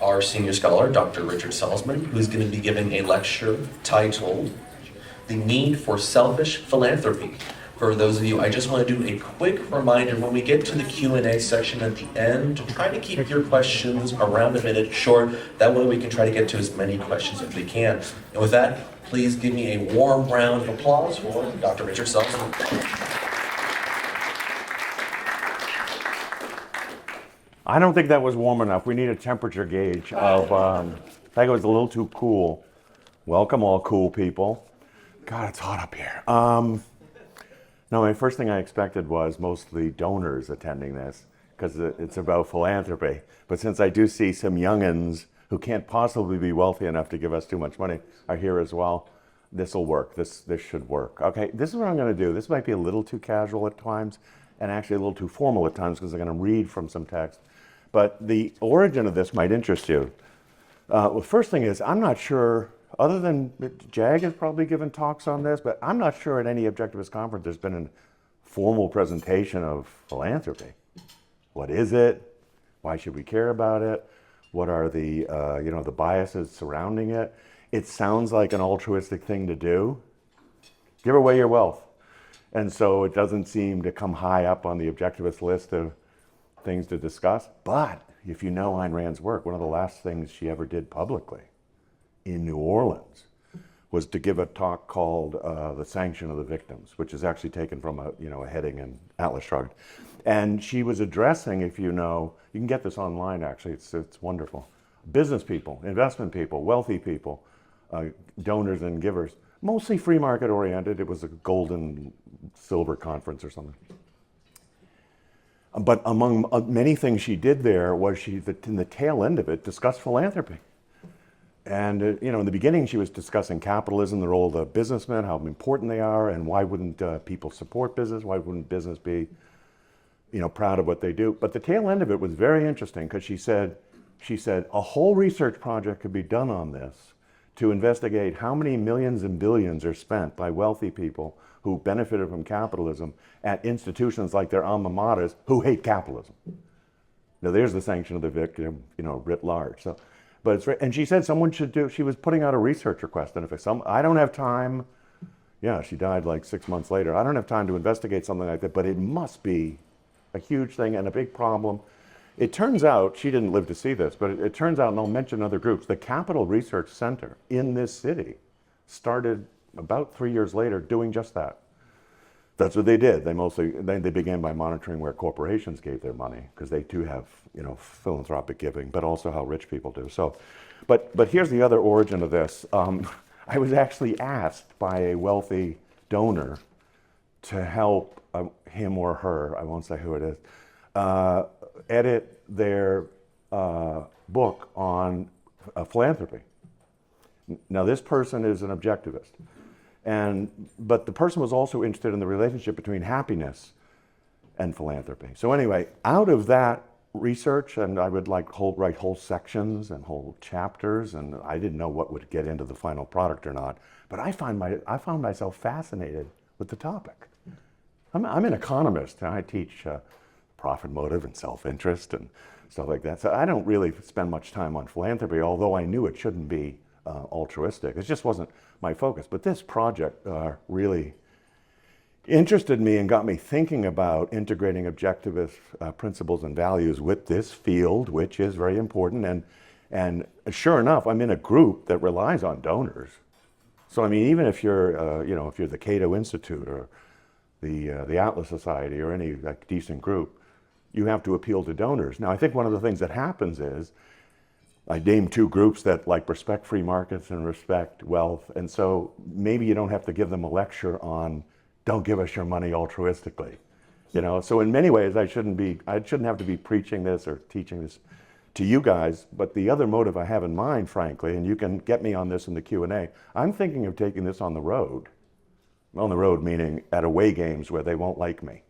our senior scholar, Dr. Richard Salsman, who's going to be giving a lecture titled The Need for Selfish Philanthropy. For those of you, I just want to do a quick reminder when we get to the Q&A section at the end to try to keep your questions around a minute short. That way we can try to get to as many questions as we can. And with that, please give me a warm round of applause for Dr. Richard Salsman. I don't think that was warm enough. We need a temperature gauge of, I think it was a little too cool. Welcome all cool people. God, it's hot up here. No, my first thing I expected was mostly donors attending this because it's about philanthropy. But since I do see some youngins who can't possibly be wealthy enough to give us too much money are here as well, this will work. This should work. Okay, this is what I'm going to do. This might be a little too casual at times and actually a little too formal at times because I'm going to read from some text. But the origin of this might interest you. Well, first thing is, I'm not sure, other than Jag has probably given talks on this, but I'm not sure at any objectivist conference there's been a formal presentation of philanthropy. What is it? Why should we care about it? What are the the biases surrounding it? It sounds like an altruistic thing to do. Give away your wealth. And so it doesn't seem to come high up on the objectivist list of things to discuss. But if you know Ayn Rand's work, one of the last things she ever did publicly in New Orleans was to give a talk called The Sanction of the Victims, which is actually taken from a heading in Atlas Shrugged. And she was addressing, if you know, you can get this online actually, it's wonderful. Business people, investment people, wealthy people, donors and givers, mostly free market oriented. It was a gold and silver conference or something. But among many things she did there was in the tail end of it, discussed philanthropy. And in the beginning she was discussing capitalism, the role of the businessmen, how important they are, and why wouldn't people support business? Why wouldn't business be, proud of what they do? But the tail end of it was very interesting because she said a whole research project could be done on this to investigate how many millions and billions are spent by wealthy people who benefited from capitalism at institutions like their alma maters who hate capitalism. Now there's the sanction of the victim, writ large. So, but and she said someone should do. She was putting out a research request, and if I don't have time. Yeah, she died like 6 months later. I don't have time to investigate something like that, but it must be a huge thing and a big problem. It turns out, she didn't live to see this, but it turns out, and I'll mention other groups, the Capital Research Center in this city started about 3 years later doing just that. That's what they did. They began by monitoring where corporations gave their money, because they too have, philanthropic giving, but also how rich people do. So, but here's the other origin of this. I was actually asked by a wealthy donor to help him or her, I won't say who it is, edit their book on philanthropy. Now this person is an objectivist, but the person was also interested in the relationship between happiness and philanthropy. So anyway, out of that research, and I would write whole sections and whole chapters, and I didn't know what would get into the final product or not, but I found myself fascinated with the topic. I'm an economist, and I teach profit motive and self-interest and stuff like that. So I don't really spend much time on philanthropy, although I knew it shouldn't be altruistic. It just wasn't my focus. But this project really interested me and got me thinking about integrating objectivist principles and values with this field, which is very important. And sure enough, I'm in a group that relies on donors. So I mean, even if you're, if you're the Cato Institute or the Atlas Society or any decent group, you have to appeal to donors. Now, I think one of the things that happens is, I named two groups that respect free markets and respect wealth, and so maybe you don't have to give them a lecture on don't give us your money altruistically. So in many ways I shouldn't have to be preaching this or teaching this to you guys, but the other motive I have in mind, frankly, and you can get me on this in the Q&A, I'm thinking of taking this on the road. On the road meaning at away games where they won't like me.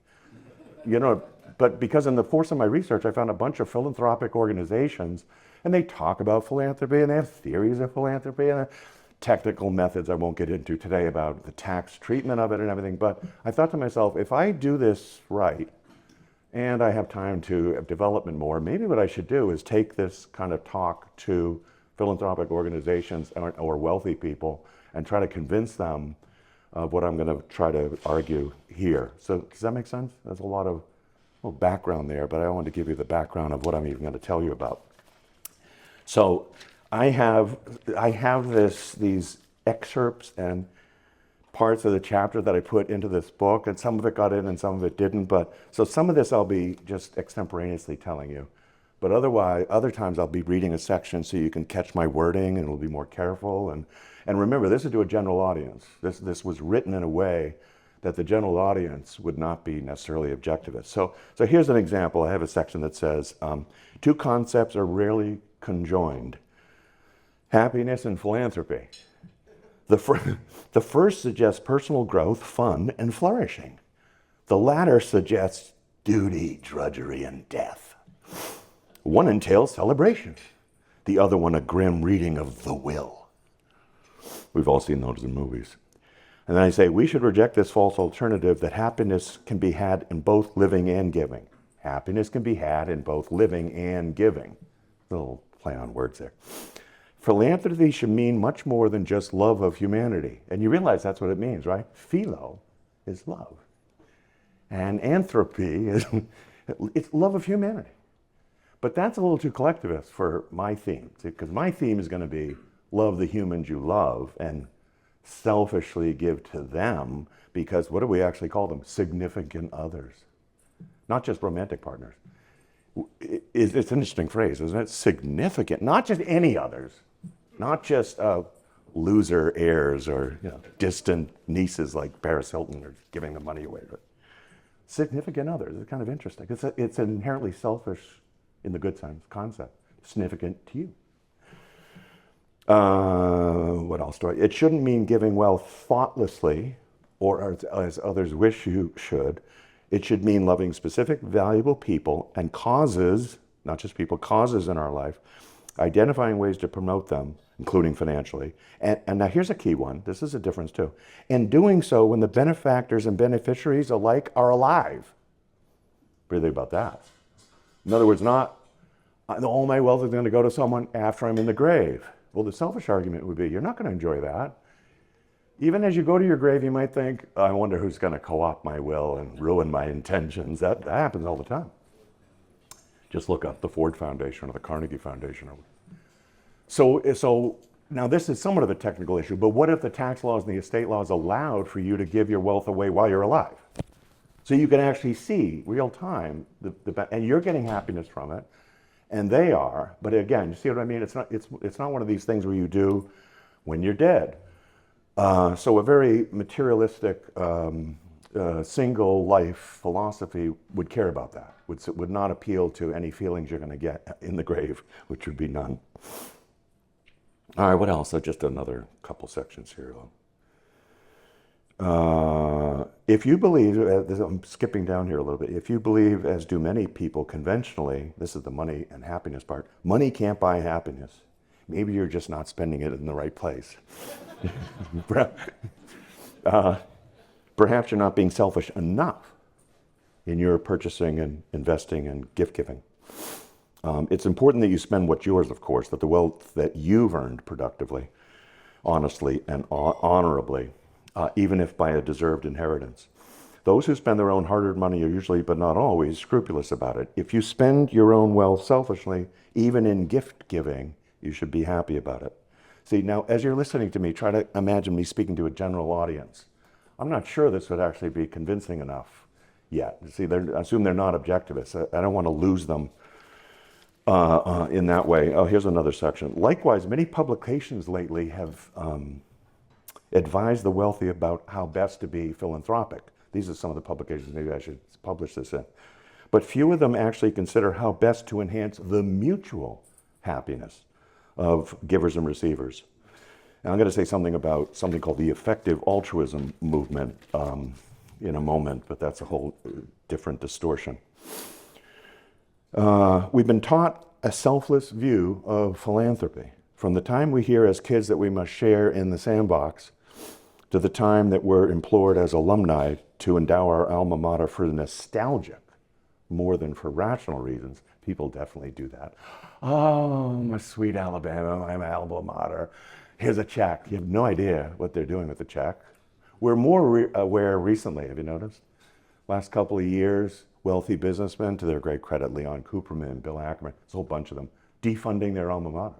But because in the course of my research I found a bunch of philanthropic organizations, and they talk about philanthropy and they have theories of philanthropy and technical methods I won't get into today about the tax treatment of it and everything. But I thought to myself, if I do this right and I have time to develop it more. Maybe what I should do is take this kind of talk to philanthropic organizations or wealthy people and try to convince them of what I'm going to try to argue here. So does that make sense? There's a lot of background there, but I want to give you the background of what I'm even going to tell you about. So I have these excerpts and parts of the chapter that I put into this book, and some of it got in and some of it didn't. But so some of this I'll be just extemporaneously telling you, but otherwise, other times I'll be reading a section so you can catch my wording and we'll be more careful. And remember, this is to a general audience. This was written in a way that the general audience would not be necessarily objectivist. So here's an example. I have a section that says, two concepts are rarely conjoined: happiness and philanthropy. The first suggests personal growth, fun, and flourishing. The latter suggests duty, drudgery, and death. One entails celebration. The other one, a grim reading of the will. We've all seen those in movies. And then I say, we should reject this false alternative that happiness can be had in both living and giving. Happiness can be had in both living and giving. A little play on words there. Philanthropy should mean much more than just love of humanity. And you realize that's what it means, right? Philo is love. And anthropy is it's love of humanity. But that's a little too collectivist for my theme, because my theme is going to be love the humans you love and selfishly give to them, because what do we actually call them? Significant others. Not just romantic partners. It's an interesting phrase, isn't it? Significant, not just any others. Not just loser heirs or distant nieces like Paris Hilton or giving the money away, but significant others. It's kind of interesting. It's an inherently selfish, in the good sense, concept. Significant to you. What else do I? It shouldn't mean giving wealth thoughtlessly or as others wish you should. It should mean loving specific, valuable people and causes, not just people, causes in our life, identifying ways to promote them, including financially. And now here's a key one. This is a difference too. And doing so when the benefactors and beneficiaries alike are alive. What do you think about that? In other words, not all my wealth is going to go to someone after I'm in the grave. Well, the selfish argument would be, you're not going to enjoy that. Even as you go to your grave, you might think, I wonder who's going to co-opt my will and ruin my intentions. That happens all the time. Just look up the Ford Foundation or the Carnegie Foundation. So now this is somewhat of a technical issue, but what if the tax laws and the estate laws allowed for you to give your wealth away while you're alive? So you can actually see real time, and you're getting happiness from it, and they are. But again, you see what I mean? It's not one of these things where you do when you're dead. So a very materialistic, single life philosophy would care about that. Would not appeal to any feelings you're going to get in the grave, which would be none. All right, what else? Just another couple sections here. If you believe, I'm skipping down here a little bit, if you believe, as do many people conventionally, this is the money and happiness part, money can't buy happiness. Maybe you're just not spending it in the right place. Perhaps you're not being selfish enough in your purchasing and investing and gift giving. It's important that you spend what's yours, of course, that the wealth that you've earned productively, honestly, and honorably, even if by a deserved inheritance. Those who spend their own hard-earned money are usually, but not always, scrupulous about it. If you spend your own wealth selfishly, even in gift giving, you should be happy about it. See, now, as you're listening to me, try to imagine me speaking to a general audience. I'm not sure this would actually be convincing enough yet. See, I assume they're not objectivists. I don't want to lose them in that way. Oh, here's another section. Likewise, many publications lately have advised the wealthy about how best to be philanthropic. These are some of the publications maybe I should publish this in. But few of them actually consider how best to enhance the mutual happiness of givers and receivers. And I'm going to say something about something called the effective altruism movement in a moment, but that's a whole different distortion. We've been taught a selfless view of philanthropy. From the time we hear as kids that we must share in the sandbox, to the time that we're implored as alumni to endow our alma mater for the nostalgic more than for rational reasons, people definitely do that. Oh, my sweet Alabama, my alma mater. Here's a check. You have no idea what they're doing with the check. We're more aware recently, have you noticed? Last couple of years, wealthy businessmen, to their great credit, Leon Cooperman, Bill Ackman, there's a whole bunch of them, defunding their alma maters.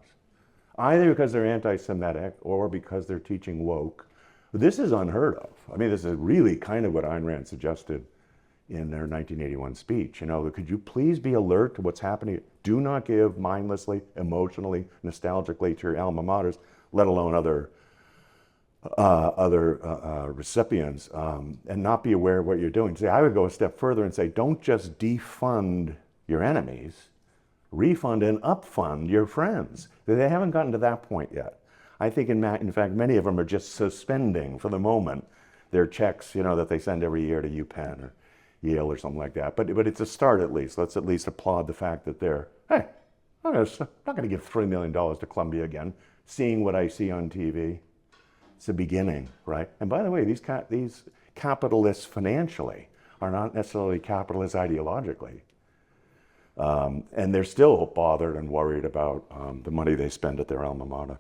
Either because they're anti-Semitic or because they're teaching woke. This is unheard of. I mean, this is really kind of what Ayn Rand suggested in their 1981 speech. You know, could you please be alert to what's happening? Do not give mindlessly, emotionally, nostalgically to your alma maters, let alone other recipients, and not be aware of what you're doing. See, I would go a step further and say, don't just defund your enemies, refund and upfund your friends. They haven't gotten to that point yet. I think, in fact, many of them are just suspending for the moment their checks, you know, that they send every year to UPenn or Yale or something like that. But it's a start at least. Let's at least applaud the fact that they're, hey, I'm not going to give $3 million to Columbia again, seeing what I see on TV. It's the beginning, right? And by the way, these capitalists financially are not necessarily capitalists ideologically. And they're still bothered and worried about the money they spend at their alma mater.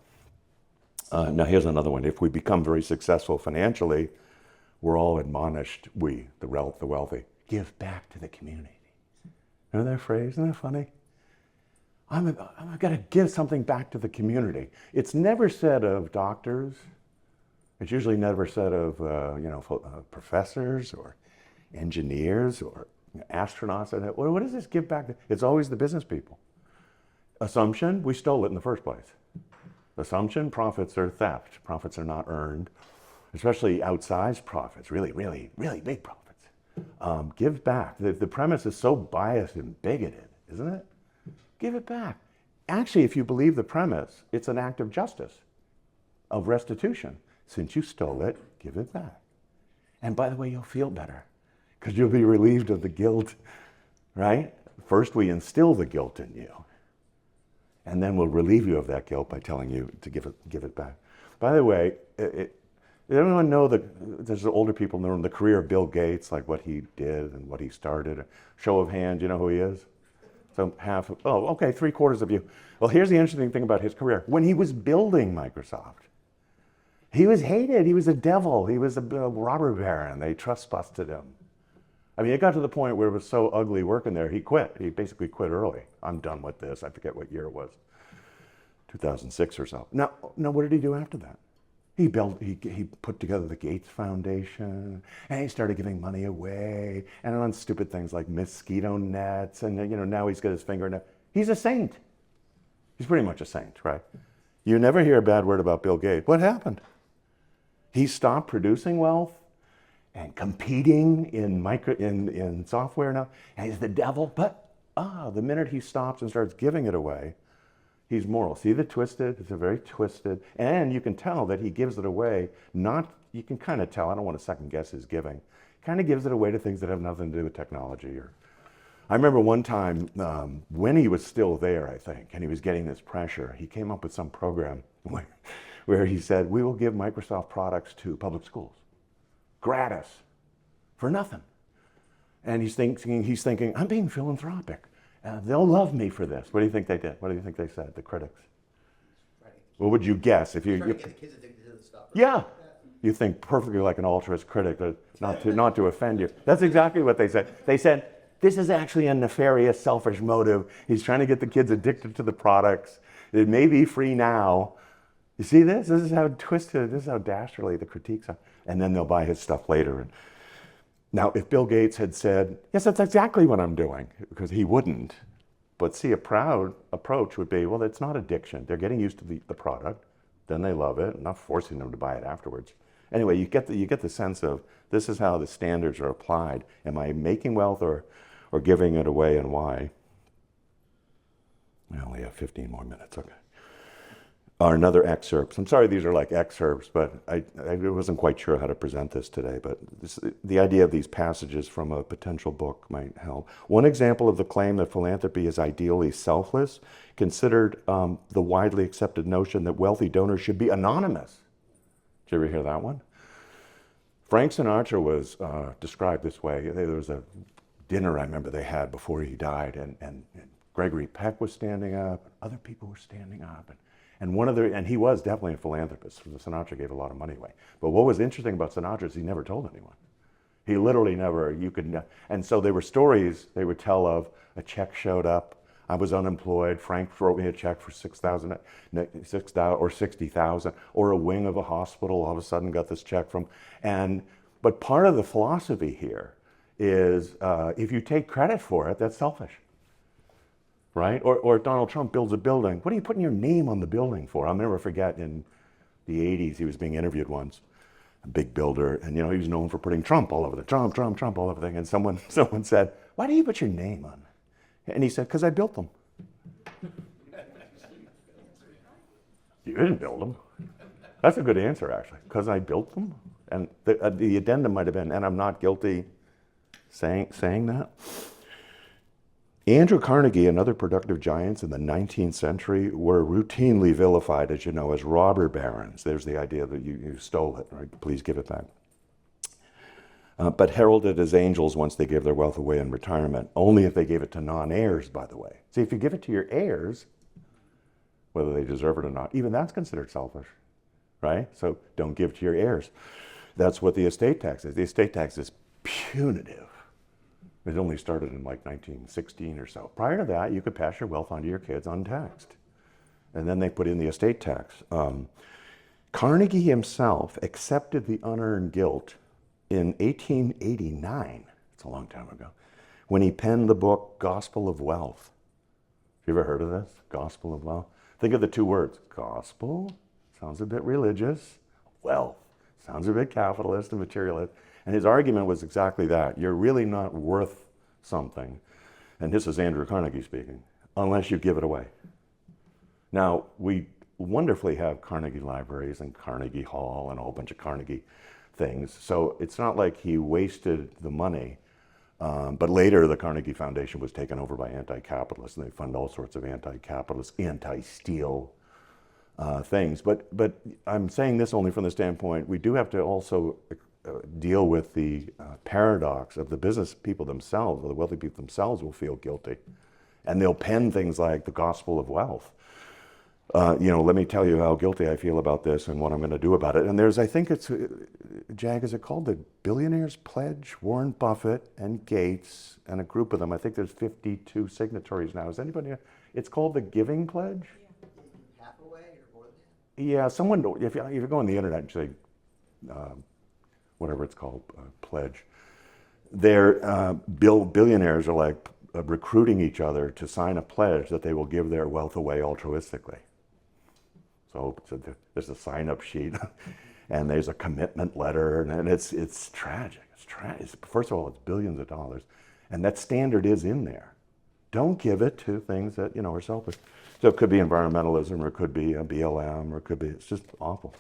Now here's another one. If we become very successful financially, we're all admonished, the wealthy, give back to the community. You know that phrase? Isn't that funny? I've got to give something back to the community. It's never said of doctors. It's usually never said of professors or engineers or astronauts. What does this give back to? It's always the business people. Assumption, we stole it in the first place. Assumption, profits are theft. Profits are not earned, especially outsized profits, really, really, really big profits. Give back. The premise is so biased and bigoted, isn't it? Give it back. Actually, if you believe the premise, it's an act of justice, of restitution. Since you stole it, give it back. And by the way, you'll feel better because you'll be relieved of the guilt, right? First, we instill the guilt in you, and then we'll relieve you of that guilt by telling you to give it back. By the way, does everyone know that there's older people know the career of Bill Gates, like what he did and what he started? Show of hands, you know who he is? So okay, 3/4 of you. Well, here's the interesting thing about his career. When he was building Microsoft, he was hated. He was a devil. He was a robber baron. They trust busted him. I mean, it got to the point where it was so ugly working there, he quit. He basically quit early. I'm done with this. I forget what year it was, 2006 or so. Now, what did he do after that? He put together the Gates Foundation, and he started giving money away, and on stupid things like mosquito nets, and now he's got his finger in it. He's a saint. He's pretty much a saint, right? You never hear a bad word about Bill Gates. What happened? He stopped producing wealth and competing in software now, and he's the devil. But the minute he stops and starts giving it away, he's moral. See the twisted? It's a very twisted, and you can tell that he gives it away. You can kind of tell. I don't want to second guess his giving. Kind of gives it away to things that have nothing to do with technology. I remember one time when he was still there, I think, and he was getting this pressure. He came up with some program where he said, "We will give Microsoft products to public schools, gratis, for nothing." And he's thinking, I'm being philanthropic. They'll love me for this. What do you think they did? What do you think they said, the critics? Right. What would you guess if you? Trying to get the kids addicted to the stuff. Yeah, you think perfectly like an altruist critic, not to offend you. That's exactly what they said. They said, this is actually a nefarious, selfish motive. He's trying to get the kids addicted to the products. It may be free now. You see this? This is how twisted, this is how dastardly the critiques are. And then they'll buy his stuff later. Now, if Bill Gates had said, yes, that's exactly what I'm doing, because he wouldn't. But see, a proud approach would be, well, it's not addiction. They're getting used to the product. Then they love it. I'm not forcing them to buy it afterwards. Anyway, you get the sense of this is how the standards are applied. Am I making wealth or giving it away, and why? I only have 15 more minutes, okay. Another excerpt. I'm sorry these are like excerpts, but I wasn't quite sure how to present this today, but the idea of these passages from a potential book might help. One example of the claim that philanthropy is ideally selfless considered the widely accepted notion that wealthy donors should be anonymous. Did you ever hear that one? Frank Sinatra was described this way. There was a dinner I remember they had before he died, and Gregory Peck was standing up, other people were standing up, and he was definitely a philanthropist. Sinatra gave a lot of money away. But what was interesting about Sinatra is he never told anyone. He literally never, and so there were stories they would tell of a check showed up, I was unemployed, Frank wrote me a check for $6,000 or $60,000, or a wing of a hospital all of a sudden got this check from, but part of the philosophy here is if you take credit for it, that's selfish, right? Or Donald Trump builds a building. What are you putting your name on the building for? I'll never forget in the 80s, he was being interviewed once, a big builder, and he was known for putting Trump all over the Trump all over the thing. And someone said, "Why do you put your name on it?" And he said, "Because I built them." You didn't build them. That's a good answer, actually. Because I built them. And the addendum might have been, and I'm not guilty saying that. Andrew Carnegie and other productive giants in the 19th century were routinely vilified, as you know, as robber barons. There's the idea that you stole it, right? Please give it back. But heralded as angels once they gave their wealth away in retirement, only if they gave it to non-heirs, by the way. See, if you give it to your heirs, whether they deserve it or not, even that's considered selfish, right? So don't give to your heirs. That's what the estate tax is. The estate tax is punitive. It only started in like 1916 or so. Prior to that, you could pass your wealth on to your kids untaxed. And then they put in the estate tax. Carnegie himself accepted the unearned guilt in 1889, it's a long time ago, when he penned the book Gospel of Wealth. Have you ever heard of this? Gospel of Wealth? Think of the two words. Gospel, sounds a bit religious. Wealth, sounds a bit capitalist and materialist. And his argument was exactly that. You're really not worth something, and this is Andrew Carnegie speaking, unless you give it away. Now, we wonderfully have Carnegie libraries and Carnegie Hall and a whole bunch of Carnegie things. So it's not like he wasted the money. But later, the Carnegie Foundation was taken over by anti-capitalists, and they fund all sorts of anti-capitalist, anti-steal things. But I'm saying this only from the standpoint, we do have to also deal with the paradox of the business people themselves, or the wealthy people themselves will feel guilty. And they'll pen things like the Gospel of Wealth. Let me tell you how guilty I feel about this and what I'm going to do about it. And there's, I think it's, Jag, is it called the Billionaires Pledge? Warren Buffett and Gates and a group of them. I think there's 52 signatories now. Is anybody? It's called the Giving Pledge? Half away or more than that? Yeah, someone, if you go on the internet and say, whatever it's called, pledge, they're, billionaires are like recruiting each other to sign a pledge that they will give their wealth away altruistically. So there's a sign-up sheet, and there's a commitment letter, and it's tragic. First of all, it's billions of dollars, and that standard is in there. Don't give it to things that are selfish. So it could be environmentalism, or it could be a BLM, or it could be, it's just awful.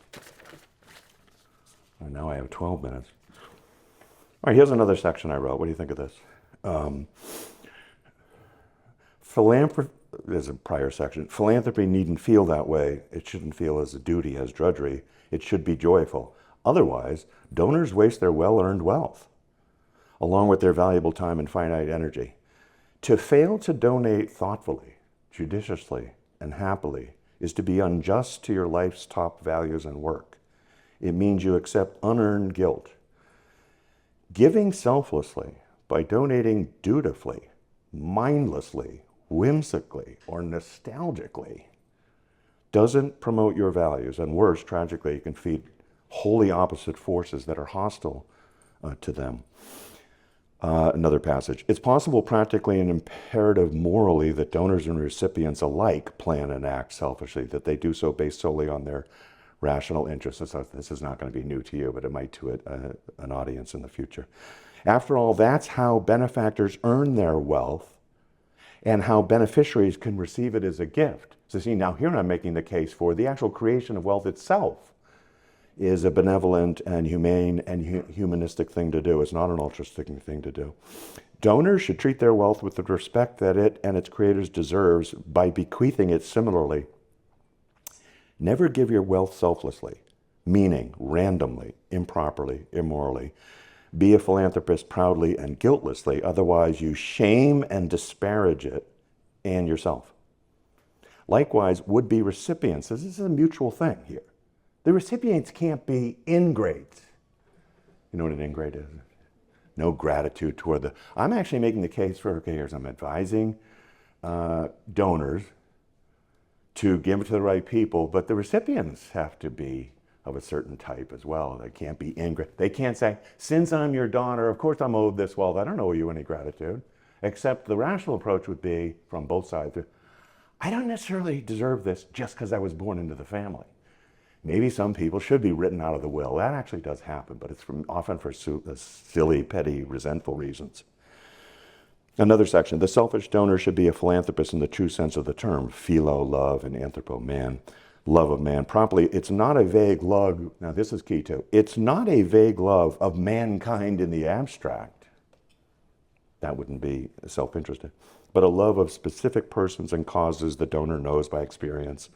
And now I have 12 minutes. All right, here's another section I wrote. What do you think of this? Philanthropy, there's a prior section. Philanthropy needn't feel that way. It shouldn't feel as a duty, as drudgery. It should be joyful. Otherwise, donors waste their well-earned wealth, along with their valuable time and finite energy. To fail to donate thoughtfully, judiciously, and happily is to be unjust to your life's top values and work. It means you accept unearned guilt. Giving selflessly by donating dutifully, mindlessly, whimsically, or nostalgically doesn't promote your values, and worse, tragically, it can feed wholly opposite forces that are hostile to them. Another passage. It's possible practically and imperative morally that donors and recipients alike plan and act selfishly, that they do so based solely on their rational interests. This is not going to be new to you, but it might to an audience in the future. After all, that's how benefactors earn their wealth and how beneficiaries can receive it as a gift. So see, now here I'm making the case for the actual creation of wealth itself is a benevolent and humane and humanistic thing to do. It's not an altruistic thing to do. Donors should treat their wealth with the respect that it and its creators deserves by bequeathing it similarly. Never give your wealth selflessly, meaning randomly, improperly, immorally. Be a philanthropist proudly and guiltlessly, otherwise you shame and disparage it and yourself. Likewise, would-be recipients, this is a mutual thing here. The recipients can't be ingrates. You know what an ingrate is? No gratitude toward the... I'm actually making the case for, okay, here's, I'm advising donors to give to the right people, but the recipients have to be of a certain type as well. They can't be ingrate. They can't say, since I'm your daughter, of course I'm owed this wealth. I don't owe you any gratitude. Except the rational approach would be, from both sides, I don't necessarily deserve this just because I was born into the family. Maybe some people should be written out of the will. That actually does happen, but it's often for silly, petty, resentful reasons. Another section, the selfish donor should be a philanthropist in the true sense of the term, philo, love, and anthropo, man, love of man. Promptly, it's not a vague love, now this is key too, it's not a vague love of mankind in the abstract. That wouldn't be self-interested, but a love of specific persons and causes the donor knows by experience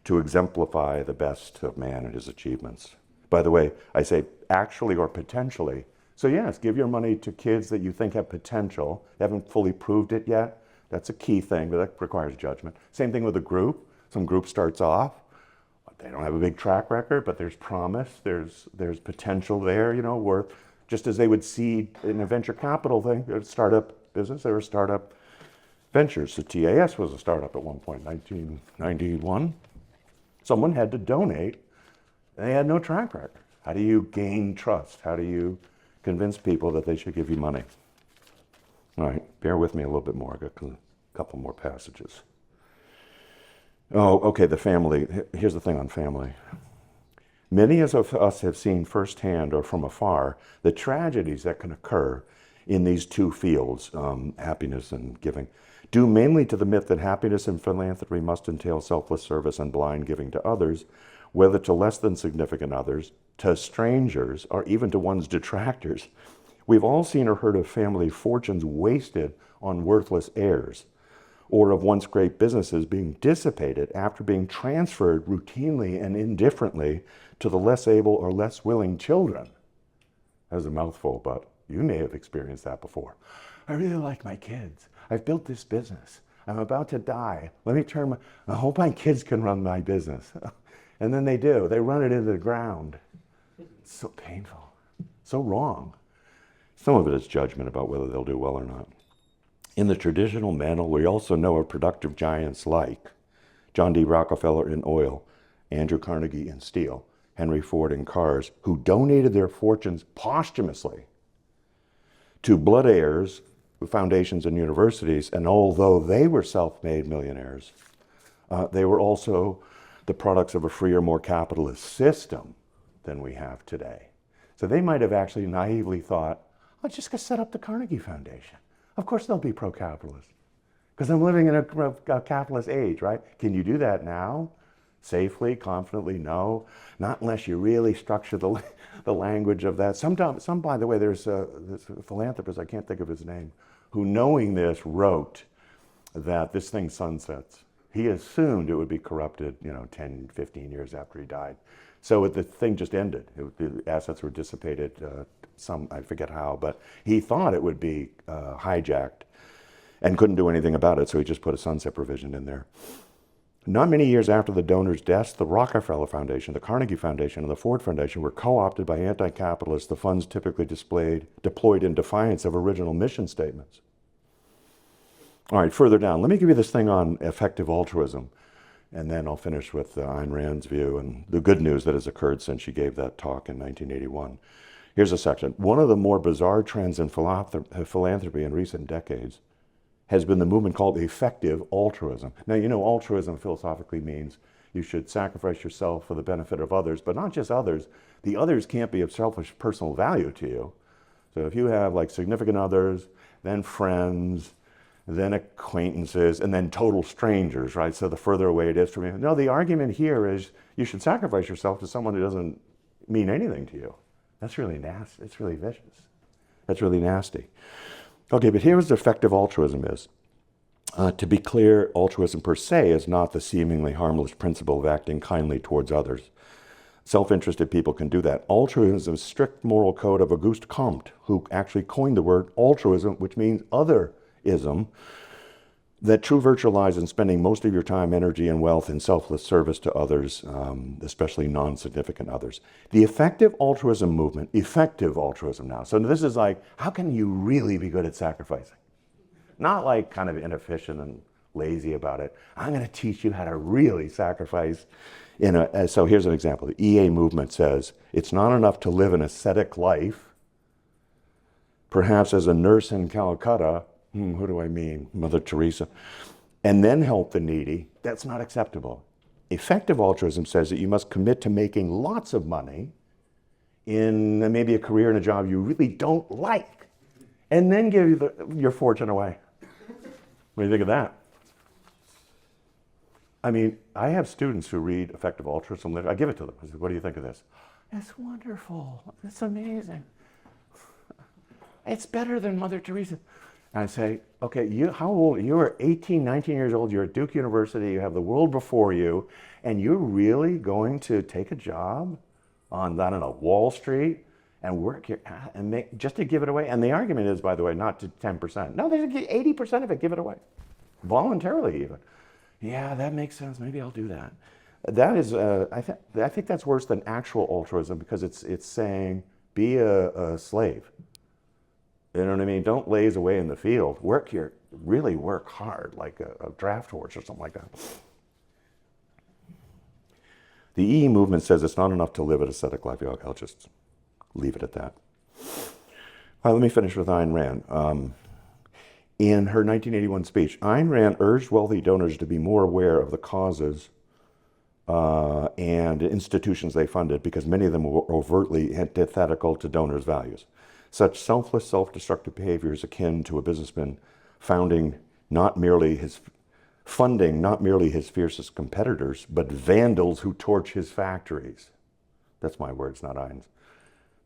to exemplify the best of man and his achievements. By the way, I say actually or potentially. So yes, give your money to kids that you think have potential, haven't fully proved it yet. That's a key thing, but that requires judgment. Same thing with a group. Some group starts off, they don't have a big track record, but there's promise, there's potential there, you know, worth, just as they would seed in a venture capital thing, a startup business, they were startup ventures. So TAS was a startup at one point, 1991. Someone had to donate, and they had no track record. How do you gain trust? How do you convince people that they should give you money? All right, bear with me a little bit more. I've got a couple more passages. Oh, okay, the family. Here's the thing on family. Many of us have seen firsthand or from afar the tragedies that can occur in these two fields, happiness and giving, due mainly to the myth that happiness and philanthropy must entail selfless service and blind giving to others, whether to less than significant others, to strangers, or even to one's detractors. We've all seen or heard of family fortunes wasted on worthless heirs, or of once great businesses being dissipated after being transferred routinely and indifferently to the less able or less willing children. That's a mouthful, but you may have experienced that before. I really like my kids. I've built this business. I'm about to die. Let me I hope my kids can run my business. And then they do. They run it into the ground. It's so painful, so wrong. Some of it is judgment about whether they'll do well or not. In the traditional manner, we also know of productive giants like John D. Rockefeller in oil, Andrew Carnegie in steel, Henry Ford in cars, who donated their fortunes posthumously to blood heirs, foundations and universities, and although they were self-made millionaires, they were also the products of a freer, more capitalist system than we have today. So they might have actually naively thought, I'm just going to set up the Carnegie Foundation. Of course they'll be pro-capitalist, because I'm living in a capitalist age, right? Can you do that now? Safely, confidently? No. Not unless you really structure the language of that. Some, by the way, there's a philanthropist, I can't think of his name, who knowing this wrote that this thing sunsets. He assumed it would be corrupted, 10, 15 years after he died. So the thing just ended. The assets were dissipated, I forget how, but he thought it would be hijacked and couldn't do anything about it, so he just put a sunset provision in there. Not many years after the donors' deaths, the Rockefeller Foundation, the Carnegie Foundation, and the Ford Foundation were co-opted by anti-capitalists, the funds typically deployed in defiance of original mission statements. All right, further down, let me give you this thing on effective altruism, and then I'll finish with Ayn Rand's view and the good news that has occurred since she gave that talk in 1981. Here's a section. One of the more bizarre trends in philanthropy in recent decades has been the movement called effective altruism. Now, altruism philosophically means you should sacrifice yourself for the benefit of others, but not just others. The others can't be of selfish personal value to you. So if you have like significant others, then friends, then acquaintances, and then total strangers, right? So the further away it is from you. No, the argument here is you should sacrifice yourself to someone who doesn't mean anything to you. That's really nasty. It's really vicious. That's really nasty. Okay, but here's what effective altruism is. To be clear, altruism per se is not the seemingly harmless principle of acting kindly towards others. Self-interested people can do that. Altruism is a strict moral code of Auguste Comte, who actually coined the word altruism, which means otherism, that true virtue lies in spending most of your time, energy, and wealth in selfless service to others, especially non-significant others. The effective altruism movement, effective altruism now. So this is like, how can you really be good at sacrificing? Not like kind of inefficient and lazy about it. I'm going to teach you how to really sacrifice. So here's an example. The EA movement says, it's not enough to live an ascetic life. Perhaps as a nurse in Calcutta, who do I mean? Mother Teresa. And then help the needy. That's not acceptable. Effective altruism says that you must commit to making lots of money in maybe a career and a job you really don't like, and then give your fortune away. What do you think of that? I mean, I have students who read Effective Altruism. I give it to them. I say, what do you think of this? It's wonderful. It's amazing. It's better than Mother Teresa. And I say, okay, how old? You are 18, 19 years old. You're at Duke University. You have the world before you. And you're really going to take a job on, I don't know, Wall Street and work here and make, just to give it away? And the argument is, by the way, not to 10%. No, they get 80% of it, give it away. Voluntarily even. Yeah, that makes sense. Maybe I'll do that. That is, I think that's worse than actual altruism, because it's saying, be a slave. You know what I mean? Don't laze away in the field. Work here, really work hard, like a draft horse or something like that. The EE movement says it's not enough to live an ascetic life. I'll just leave it at that. All right, let me finish with Ayn Rand. In her 1981 speech, Ayn Rand urged wealthy donors to be more aware of the causes and institutions they funded, because many of them were overtly antithetical to donors' values. Such selfless, self-destructive behavior is akin to a businessman funding not merely his fiercest competitors, but vandals who torch his factories. That's my words, not Ayn's.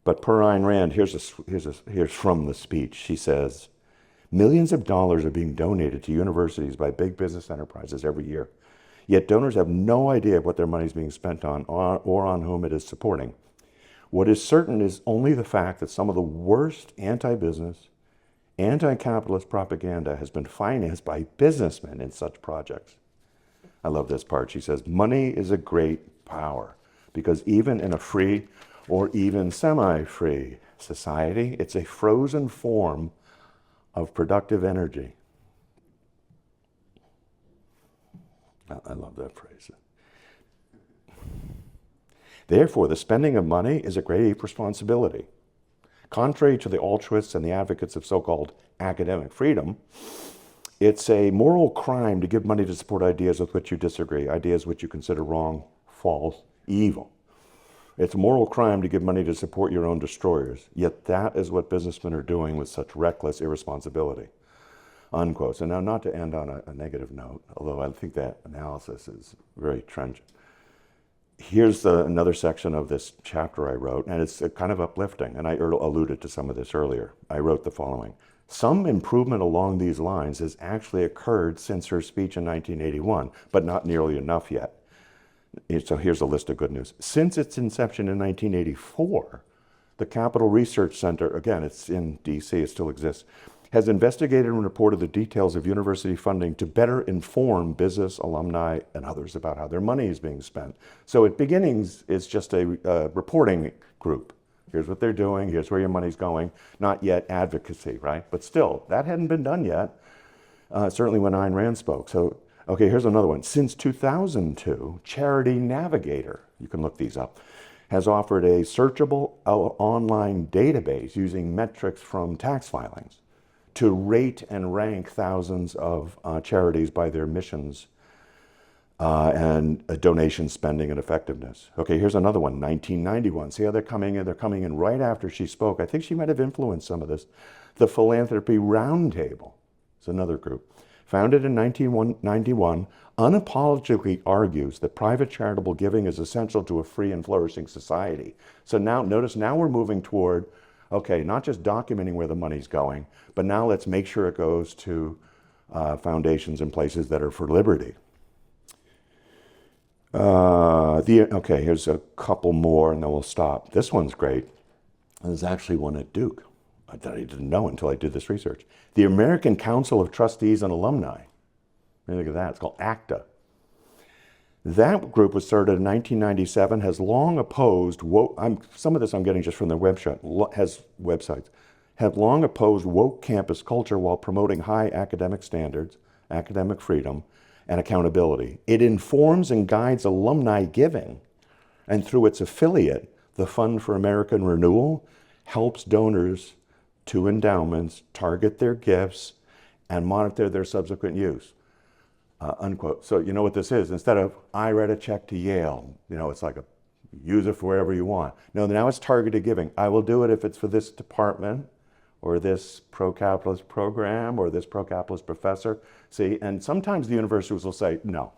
But per Ayn Rand, here's from the speech. She says, millions of dollars are being donated to universities by big business enterprises every year. Yet donors have no idea what their money is being spent on or on whom it is supporting. What is certain is only the fact that some of the worst anti-business, anti-capitalist propaganda has been financed by businessmen in such projects. I love this part. She says, money is a great power, because even in a free or even semi-free society, it's a frozen form of productive energy. I love that phrase. Therefore, the spending of money is a grave responsibility. Contrary to the altruists and the advocates of so-called academic freedom, it's a moral crime to give money to support ideas with which you disagree, ideas which you consider wrong, false, evil. It's a moral crime to give money to support your own destroyers, yet that is what businessmen are doing with such reckless irresponsibility. Unquote. So now, not to end on a negative note, although I think that analysis is very trenchant. Here's another section of this chapter I wrote, and it's kind of uplifting, and I alluded to some of this earlier. I wrote the following. Some improvement along these lines has actually occurred since her speech in 1981, but not nearly enough yet. So here's a list of good news. Since its inception in 1984, the Capital Research Center, again, it's in DC, it still exists, has investigated and reported the details of university funding to better inform business, alumni, and others about how their money is being spent. So at beginnings, it's just a reporting group. Here's what they're doing, here's where your money's going. Not yet advocacy, right? But still, that hadn't been done yet, certainly when Ayn Rand spoke. So, okay, here's another one. Since 2002, Charity Navigator, you can look these up, has offered a searchable online database using metrics from tax filings to rate and rank thousands of charities by their missions and donation spending and effectiveness. Okay, here's another one, 1991. See how they're coming in? They're coming in right after she spoke. I think she might have influenced some of this. The Philanthropy Roundtable is another group. Founded in 1991, unapologetically argues that private charitable giving is essential to a free and flourishing society. So now, notice, now we're moving toward, okay, not just documenting where the money's going, but now let's make sure it goes to foundations and places that are for liberty. Okay, here's a couple more and then we'll stop. This one's great. There's actually one at Duke. I didn't know until I did this research. The American Council of Trustees and Alumni. Look at that. It's called ACTA. That group was started in 1997, has long opposed, some of this I'm getting just from their websites, have long opposed woke campus culture while promoting high academic standards, academic freedom, and accountability. It informs and guides alumni giving, and through its affiliate, the Fund for American Renewal, helps donors to endowments target their gifts and monitor their subsequent use. Unquote. So you know what this is? Instead of, I write a check to Yale, it's like use it for wherever you want. No, now it's targeted giving. I will do it if it's for this department or this pro-capitalist program or this pro-capitalist professor. See, and sometimes the universities will say, no,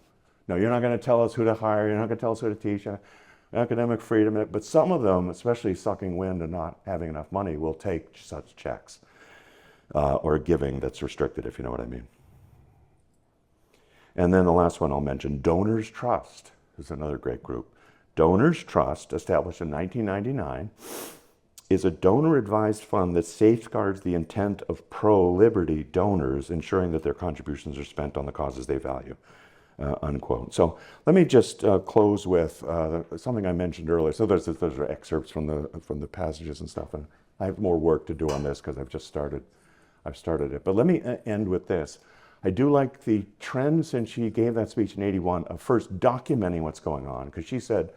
you're not going to tell us who to hire, you're not going to tell us who to teach, academic freedom. But some of them, especially sucking wind and not having enough money, will take such checks or giving that's restricted, if you know what I mean. And then the last one I'll mention, Donors Trust is another great group. Donors Trust, established in 1999, is a donor-advised fund that safeguards the intent of pro-liberty donors, ensuring that their contributions are spent on the causes they value, unquote. So let me just close with something I mentioned earlier. So those are excerpts from the passages and stuff, and I have more work to do on this because I've started it. But let me end with this. I do like the trend since she gave that speech in '81 of first documenting what's going on, because she said,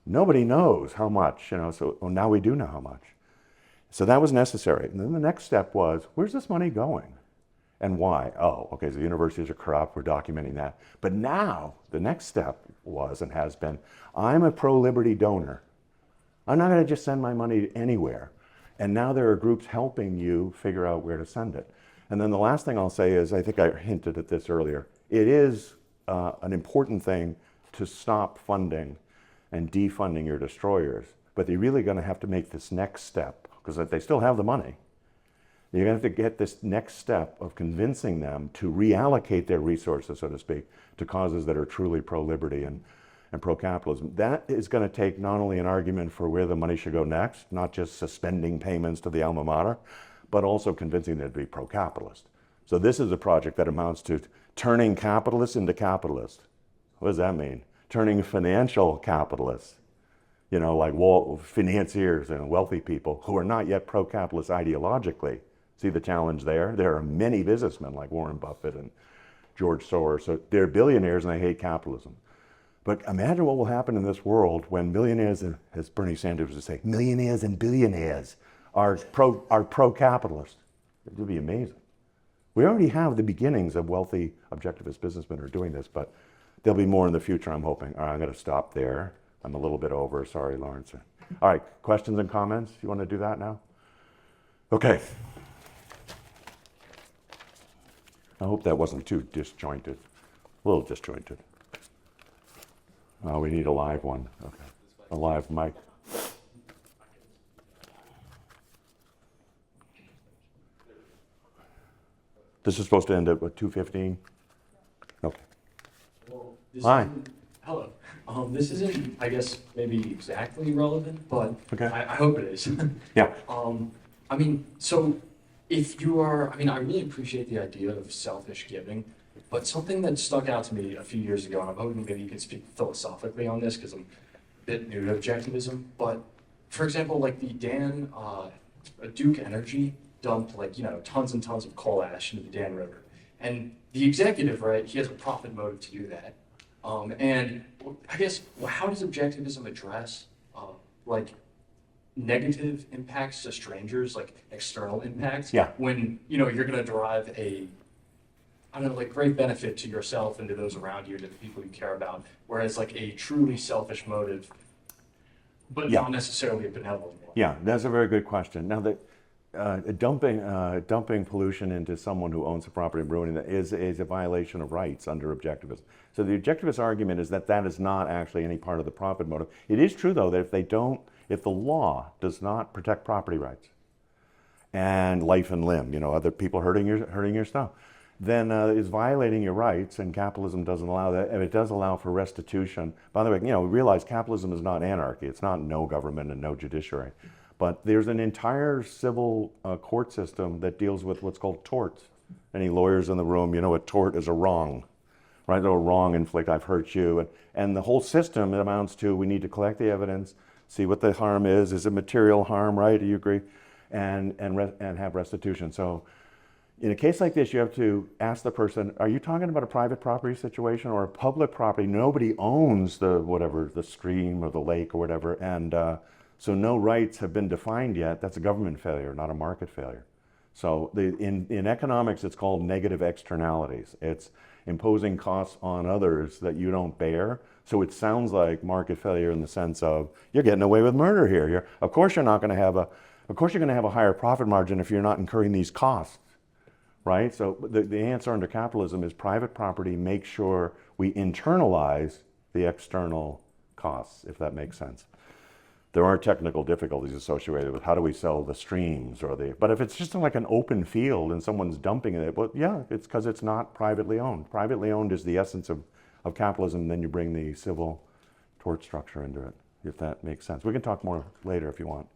nobody knows how much, so now we do know how much. So that was necessary. And then the next step was, where's this money going? And why? Oh, okay, so the universities are corrupt, we're documenting that. But now, the next step was and has been, I'm a pro-liberty donor. I'm not gonna just send my money anywhere. And now there are groups helping you figure out where to send it. And then the last thing I'll say is, I think I hinted at this earlier, it is an important thing to stop funding and defunding your destroyers, but they're really going to have to make this next step, because they still have the money. You're going to have to get this next step of convincing them to reallocate their resources, so to speak, to causes that are truly pro-liberty and pro-capitalism. That is going to take not only an argument for where the money should go next, not just suspending payments to the alma mater, but also convincing them to be pro-capitalist. So this is a project that amounts to turning capitalists into capitalists. What does that mean? Turning financial capitalists, like financiers and wealthy people who are not yet pro-capitalist ideologically. See the challenge there? There are many businessmen like Warren Buffett and George Soros. So they're billionaires and they hate capitalism. But imagine what will happen in this world when millionaires, as Bernie Sanders would say, millionaires and billionaires are pro-capitalist. It would be amazing. We already have the beginnings of wealthy objectivist businessmen who are doing this, but there'll be more in the future, I'm hoping. All right, I'm going to stop there. I'm a little bit over. Sorry, Lawrence. All right, questions and comments? You want to do that now? Okay. I hope that wasn't too disjointed. A little disjointed. Oh, we need a live one. Okay. A live mic. This is supposed to end at what, 2:15? Okay. Well, Hi. Hello. This isn't, I guess, maybe exactly relevant, but Okay. I hope it is. Yeah. So if you are, I really appreciate the idea of selfish giving, but something that stuck out to me a few years ago, and I'm hoping maybe you could speak philosophically on this because I'm a bit new to objectivism, but for example, like the Duke Energy dumped tons and tons of coal ash into the Dan River. And the executive, right, he has a profit motive to do that. And I guess, how does objectivism address negative impacts to strangers, like external impacts? Yeah. When, you're going to derive great benefit to yourself and to those around you, to the people you care about, whereas a truly selfish motive, but Yeah. not necessarily a benevolent one. Yeah, that's a very good question. Now, dumping pollution into someone who owns the property and ruining it is a violation of rights under objectivism. So the objectivist argument is that is not actually any part of the profit motive. It is true, though, that if the law does not protect property rights and life and limb, other people hurting your stuff, then is violating your rights, and capitalism doesn't allow that, and it does allow for restitution. By the way, realize capitalism is not anarchy. It's not no government and no judiciary. But there's an entire civil court system that deals with what's called torts. Any lawyers in the room, you know a tort is a wrong, right? A wrong inflict, I've hurt you. And the whole system amounts to, we need to collect the evidence, see what the harm is it material harm, right? Do you agree? And have restitution. So in a case like this, you have to ask the person, are you talking about a private property situation or a public property? Nobody owns the stream or the lake or whatever, and so no rights have been defined yet. That's a government failure, not a market failure. So in economics, it's called negative externalities. It's imposing costs on others that you don't bear. So it sounds like market failure in the sense of, you're getting away with murder here. Of course you're going to have a higher profit margin if you're not incurring these costs, right? So the answer under capitalism is private property makes sure we internalize the external costs, if that makes sense. There are technical difficulties associated with how do we sell the streams but if it's just like an open field and someone's dumping it, well, yeah, it's because it's not privately owned. Privately owned is the essence of capitalism, and then you bring the civil tort structure into it, if that makes sense. We can talk more later if you want.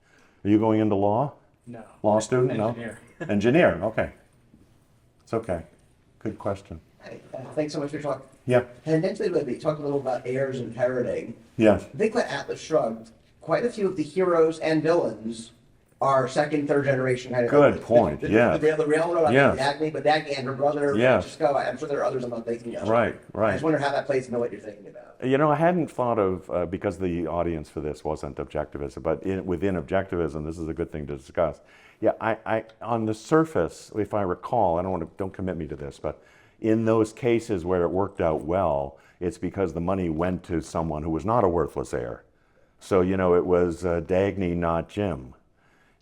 Are you going into law? No. Law student? Engineer. No? Engineer, okay. It's okay. Good question. Hey, thanks so much for talking. Yeah. And next week, we talked a little about heirs inheriting. Yeah. I think what Atlas Shrugged, quite a few of the heroes and villains are second, third generation kind of. Good point, yeah. The railroad, Yes. Dagny, but Dagny and her brother, Yes. Francisco, I'm sure there are others I'm not thinking of. Right. I just wonder how that plays into what you're thinking about. I hadn't thought of, because the audience for this wasn't objectivism, but within objectivism, this is a good thing to discuss. Yeah, I on the surface, if I recall, don't commit me to this, but in those cases where it worked out well, it's because the money went to someone who was not a worthless heir. So, it was Dagny, not Jim.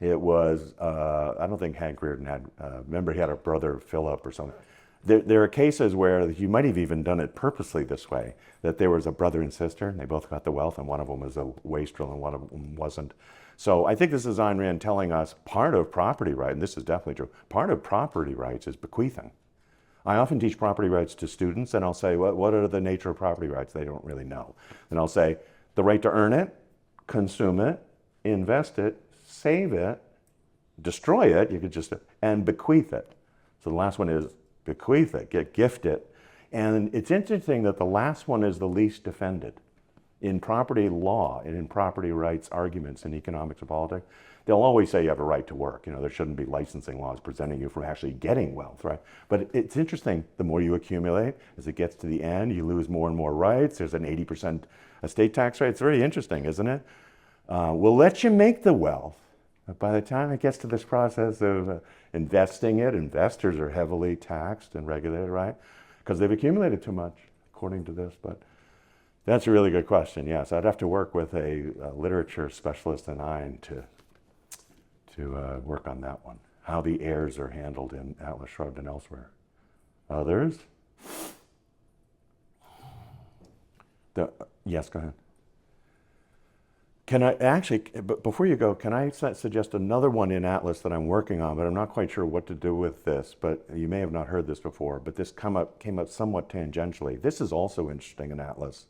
It was, I don't think Hank Reardon had, remember he had a brother, Philip, or something. There are cases where you might have even done it purposely this way, that there was a brother and sister, and they both got the wealth, and one of them was a wastrel and one of them wasn't. So I think this is Ayn Rand telling us part of property right, and this is definitely true, part of property rights is bequeathing. I often teach property rights to students, and I'll say, what are the nature of property rights? They don't really know. And I'll say, the right to earn it, consume it, invest it, save it, destroy it, you could just, and bequeath it. So the last one is bequeath it, gift it. And it's interesting that the last one is the least defended. In property law and in property rights arguments in economics and politics, they'll always say you have a right to work. There shouldn't be licensing laws preventing you from actually getting wealth, right? But it's interesting, the more you accumulate, as it gets to the end, you lose more and more rights. There's an 80% estate tax rate. It's very interesting, isn't it? We'll let you make the wealth, but by the time it gets to this process of investing it, investors are heavily taxed and regulated, right? Because they've accumulated too much, according to this. But that's a really good question. Yes, I'd have to work with a literature specialist in Ayn to work on that one. How the heirs are handled in Atlas Shrugged and elsewhere. Others? Yes, go ahead. Can I actually, before you go, can I suggest another one in Atlas that I'm working on, but I'm not quite sure what to do with this, but you may have not heard this before, but this came up somewhat tangentially. This is also interesting in Atlas.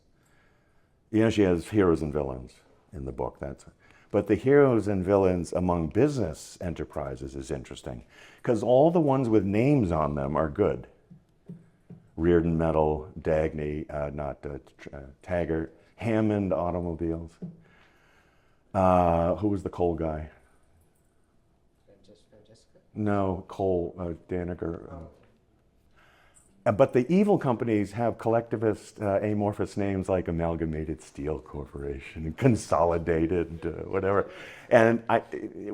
She has heroes and villains in the book, but the heroes and villains among business enterprises is interesting, because all the ones with names on them are good. Reardon Metal, Dagny, Taggart, Hammond Automobiles. Who was the coal guy? Francesca? No, coal, Danaher. But the evil companies have collectivist, amorphous names like Amalgamated Steel Corporation, Consolidated, whatever. And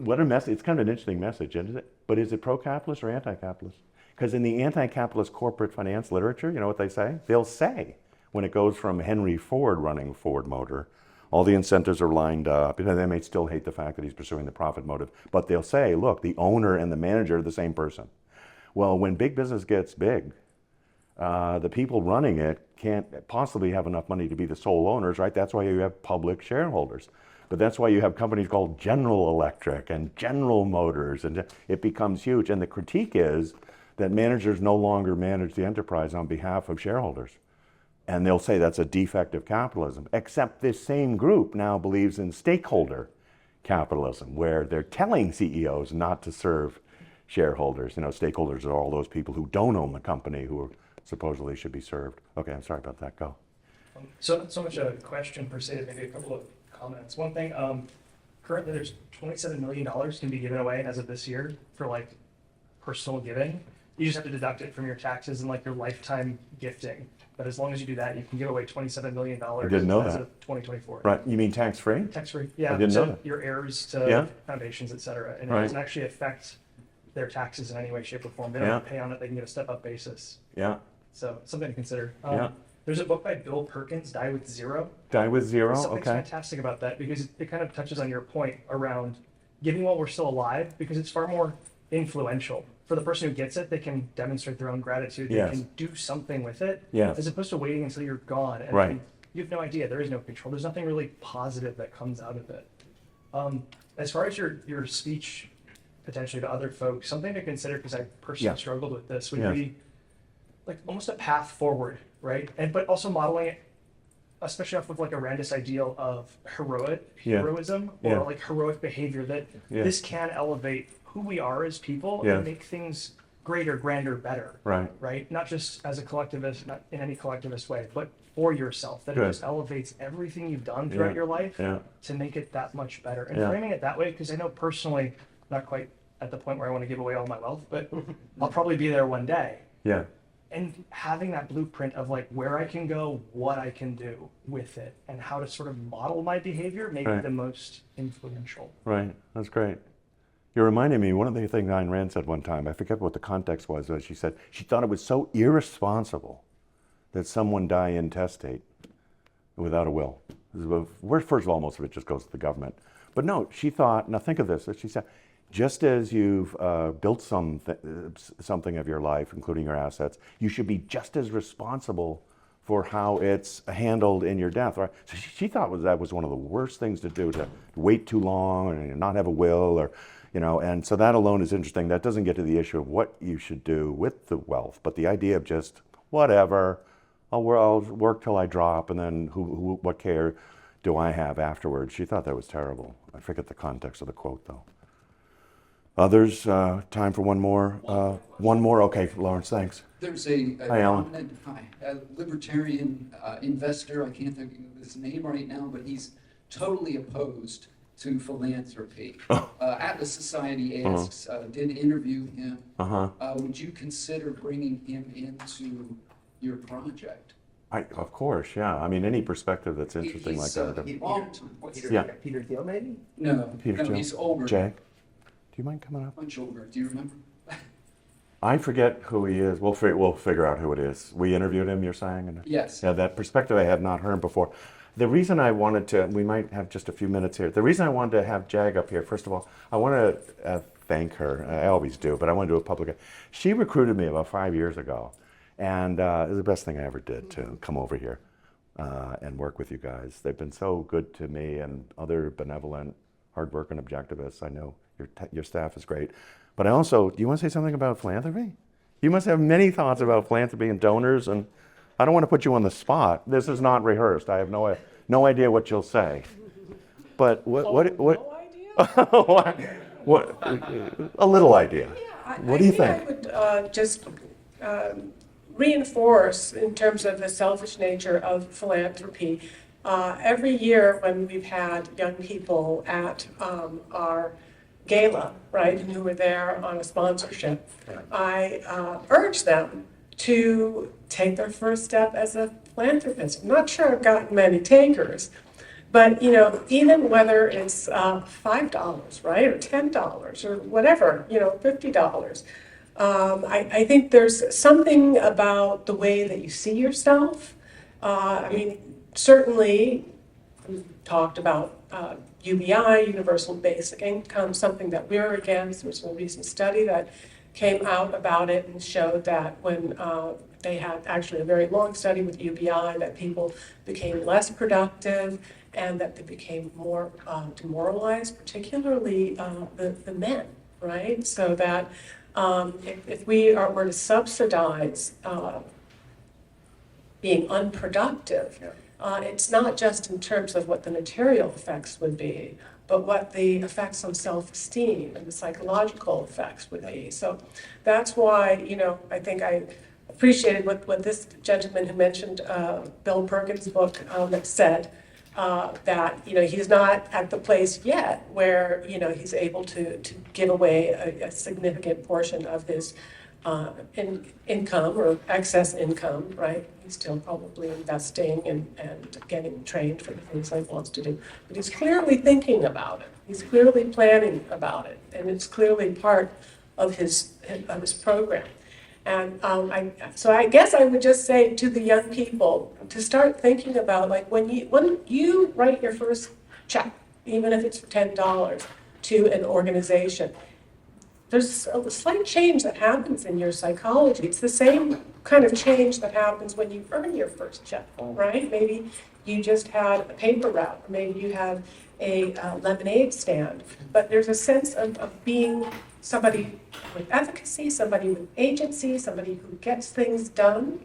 what a message! It's kind of an interesting message, isn't it? But is it pro-capitalist or anti-capitalist? Because in the anti-capitalist corporate finance literature, you know what they say? They'll say, when it goes from Henry Ford running Ford Motor, all the incentives are lined up. They may still hate the fact that he's pursuing the profit motive, but they'll say, look, the owner and the manager are the same person. Well, when big business gets big, the people running it can't possibly have enough money to be the sole owners, right? That's why you have public shareholders. But that's why you have companies called General Electric and General Motors, and it becomes huge. And the critique is that managers no longer manage the enterprise on behalf of shareholders. And they'll say that's a defect of capitalism, except this same group now believes in stakeholder capitalism, where they're telling CEOs not to serve shareholders. You know, stakeholders are all those people who don't own the company who are supposedly should be served. Okay, I'm sorry about that. Go. So not so much a question per se, maybe a couple of comments. One thing, currently there's $27 million can be given away as of this year for like personal giving. You just have to deduct it from your taxes and like your lifetime gifting. But as long as you do that, you can give away $27 million I didn't know as that. of 2024. Right, you mean tax-free? Tax-free, yeah. I didn't so know that. your heirs to Yeah. foundations, et cetera. And it Right. doesn't actually affect their taxes in any way, shape, or form. They don't Yeah. have to pay on it. They can get a step-up basis. Yeah. So something to consider. Yeah. There's a book by Bill Perkins, Die with Zero. Die with zero, Something's okay. fantastic about that because it kind of touches on your point around giving while we're still alive, because it's far more influential. For the person who gets it, they can demonstrate their own gratitude. They Yes. can do something with it, Yes. as opposed to waiting until you're gone. And Right. you have no idea. There is no control. There's nothing really positive that comes out of it. As far as your speech potentially to other folks, something to consider, because I personally Yeah. struggled with this, would Yes. be like almost a path forward, right? And but also modeling it, especially off of like a Randist ideal of Yeah. heroism or Yeah. like heroic behavior, that Yeah. this can elevate who we are as people Yeah. and make things greater, grander, better. Right. Right? Not just as a collectivist, not in any collectivist way, but for yourself. That Good. it just elevates everything you've done throughout Yeah. your life Yeah. to make it that much better. And Yeah. framing it that way, because I know personally, not quite at the point where I want to give away all my wealth, but I'll probably be there one day. Yeah. And having that blueprint of like where I can go, what I can do with it, and how to sort of model my behavior, make Right. it the most influential. Right, that's great. You're reminding me, one of the things Ayn Rand said one time, I forget what the context was, but she said she thought it was so irresponsible that someone die intestate without a will. First of all, most of it just goes to the government. But no, she thought, now think of this, she said, just as you've built something of your life, including your assets, you should be just as responsible for how it's handled in your death. Right? So she thought that was one of the worst things to do, to wait too long and not have a will, or, you know, and so that alone is interesting. That doesn't get to the issue of what you should do with the wealth, but the idea of just, whatever, I'll work till I drop, and then what care do I have afterwards? She thought that was terrible. I forget the context of the quote, though. Others, time for one more? One more, okay, Lawrence, thanks. There's a Hi, Alan. prominent a libertarian investor, I can't think of his name right now, but he's totally opposed to philanthropy. Atlas Society asks, did interview him, would you consider bringing him into your project? Of course, yeah. I mean, any perspective that's interesting like that. Yeah. Peter Thiel, maybe? No, Peter Thiel. he's older, Jay, do you mind coming up? much older. Do you remember? I forget who he is. We'll figure out who it is. We interviewed him, you're saying? And, Yes. yeah, that perspective I had not heard before. The reason I wanted to, we might have just a few minutes here. The reason I wanted to have Jag up here, first of all, I want to thank her. I always do, but I want to do it publicly. She recruited me about 5 years ago, and it was the best thing I ever did to come over here and work with you guys. They've been so good to me and other benevolent, hardworking objectivists. I know your staff is great. But I also, do you want to say something about philanthropy? You must have many thoughts about philanthropy and donors, and I don't want to put you on the spot. This is not rehearsed. I have no idea what you'll say. But what No idea? what a little idea. What do you think? I would just reinforce in terms of the selfish nature of philanthropy. Every year when we've had young people at our gala, right, and who were there on a sponsorship, I urge them to take their first step as a philanthropist. I'm not sure I've gotten many takers, but you know, even whether it's $5, right, or $10 or whatever, you know, $50. I think there's something about the way that you see yourself. I mean, certainly we talked about UBI, Universal Basic Income, something that we're against. There was a recent study that came out about it and showed that when they had actually a very long study with UBI, that people became less productive and that they became more demoralized, particularly the men, right? So that If we were to subsidize being unproductive, it's not just in terms of what the material effects would be, but what the effects on self-esteem and the psychological effects would be. So that's why, I think I appreciated what this gentleman who mentioned Bill Perkins' book that said, that he's not at the place yet where he's able to give away a significant portion of his income or excess income, right? He's still probably investing and getting trained for the things that he wants to do. But he's clearly thinking about it. He's clearly planning about it. And it's clearly part of his program. And so I guess I would just say to the young people to start thinking about, like, when you write your first check, even if it's for $10 to an organization, there's a slight change that happens in your psychology. It's the same kind of change that happens when you earn your first check, right? Maybe you just had a paper route, maybe you had a lemonade stand, but there's a sense of being somebody with efficacy, somebody with agency, somebody who gets things done.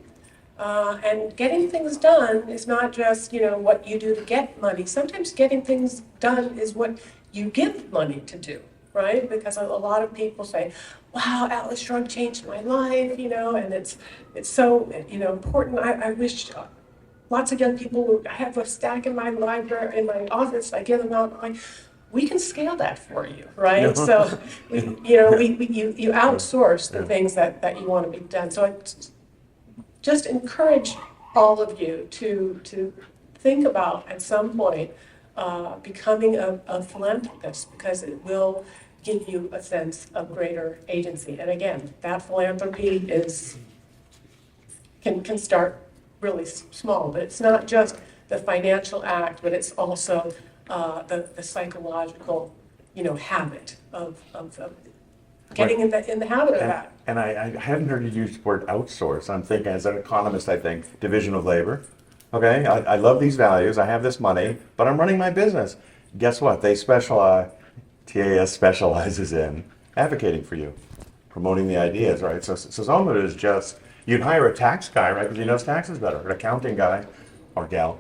And getting things done is not just, what you do to get money. Sometimes getting things done is what you give money to do, right? Because a lot of people say, wow, Atlas Shrugged changed my life, and it's so, important. I wish lots of young people I have a stack in my library, in my office, I give them out. We can scale that for you, right? So, you outsource the things that you want to be done. So I just encourage all of you to think about, at some point, becoming a philanthropist, because it will give you a sense of greater agency. And again, that philanthropy can start really small, but it's not just the financial act, but it's also the psychological, habit of getting in the habit of that. And I hadn't heard you use the word outsource. I'm thinking, as an economist, I think division of labor. Okay, I love these values. I have this money, but I'm running my business. Guess what? They specialize. TAS specializes in advocating for you, promoting the ideas, right? So some of it is just, you'd hire a tax guy, right, because he knows taxes better, an accounting guy or gal,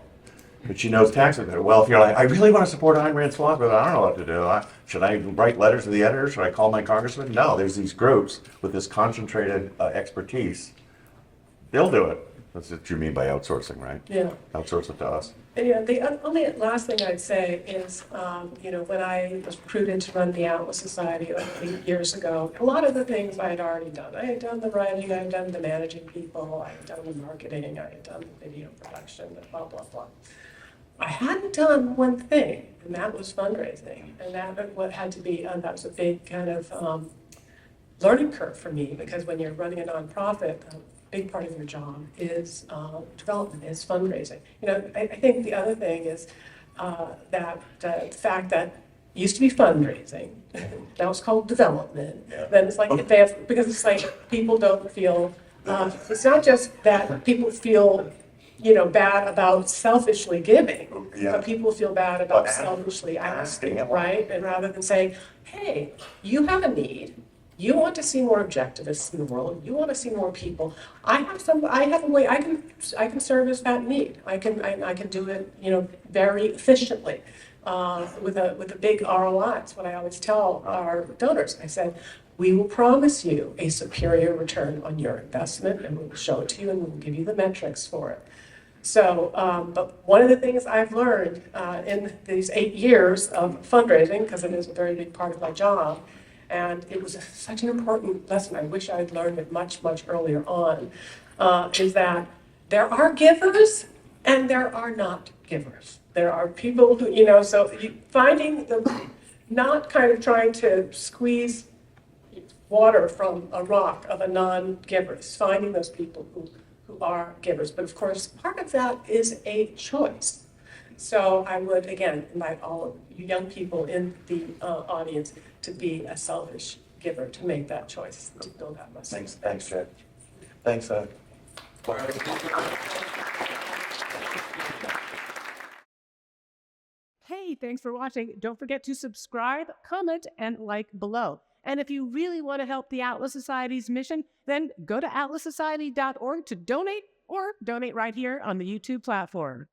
but she knows taxes better. Well, if you're like, I really want to support Ayn Rand's philosophy, but I don't know what to do. Should I write letters to the editor? Should I call my congressman? No, there's these groups with this concentrated expertise. They'll do it. That's what you mean by outsourcing, right? Yeah. Outsource it to us. And the only last thing I'd say is, when I was recruited to run the Atlas Society like 8 years ago, a lot of the things I had already done. I had done the writing, I had done the managing people, I had done the marketing, I had done the video production, blah, blah, blah. I hadn't done one thing, and that was fundraising. And that what had to be, that was a big kind of learning curve for me, because when you're running a nonprofit, big part of your job is development, is fundraising. I think the other thing is that the fact that used to be fundraising, now it's called development. Then it's like advanced, because it's like people don't feel. It's not just that people feel, bad about selfishly giving, but people feel bad about selfishly asking, right? And rather than saying, hey, you have a need. You want to see more objectivists in the world. You want to see more people. I have a way. I can service that need. I can do it, very efficiently, with a big ROI. That's what I always tell our donors. I said, we will promise you a superior return on your investment, and we will show it to you, and we will give you the metrics for it. So, but one of the things I've learned in these 8 years of fundraising, because it is a very big part of my job, and it was such an important lesson, I wish I had learned it much, much earlier on, is that there are givers and there are not givers. There are people who, so finding not kind of trying to squeeze water from a rock of a non-giver, finding those people who are givers. But of course, part of that is a choice. So I would, again, invite all of you young people in the audience to be a selfish giver, to make that choice, to build that muscle. Thanks, Jed. Thanks, Hey, thanks for watching. Don't forget to subscribe, comment, and like below. And if you really want to help the Atlas Society's mission, then go to atlassociety.org to donate or donate right here on the YouTube platform.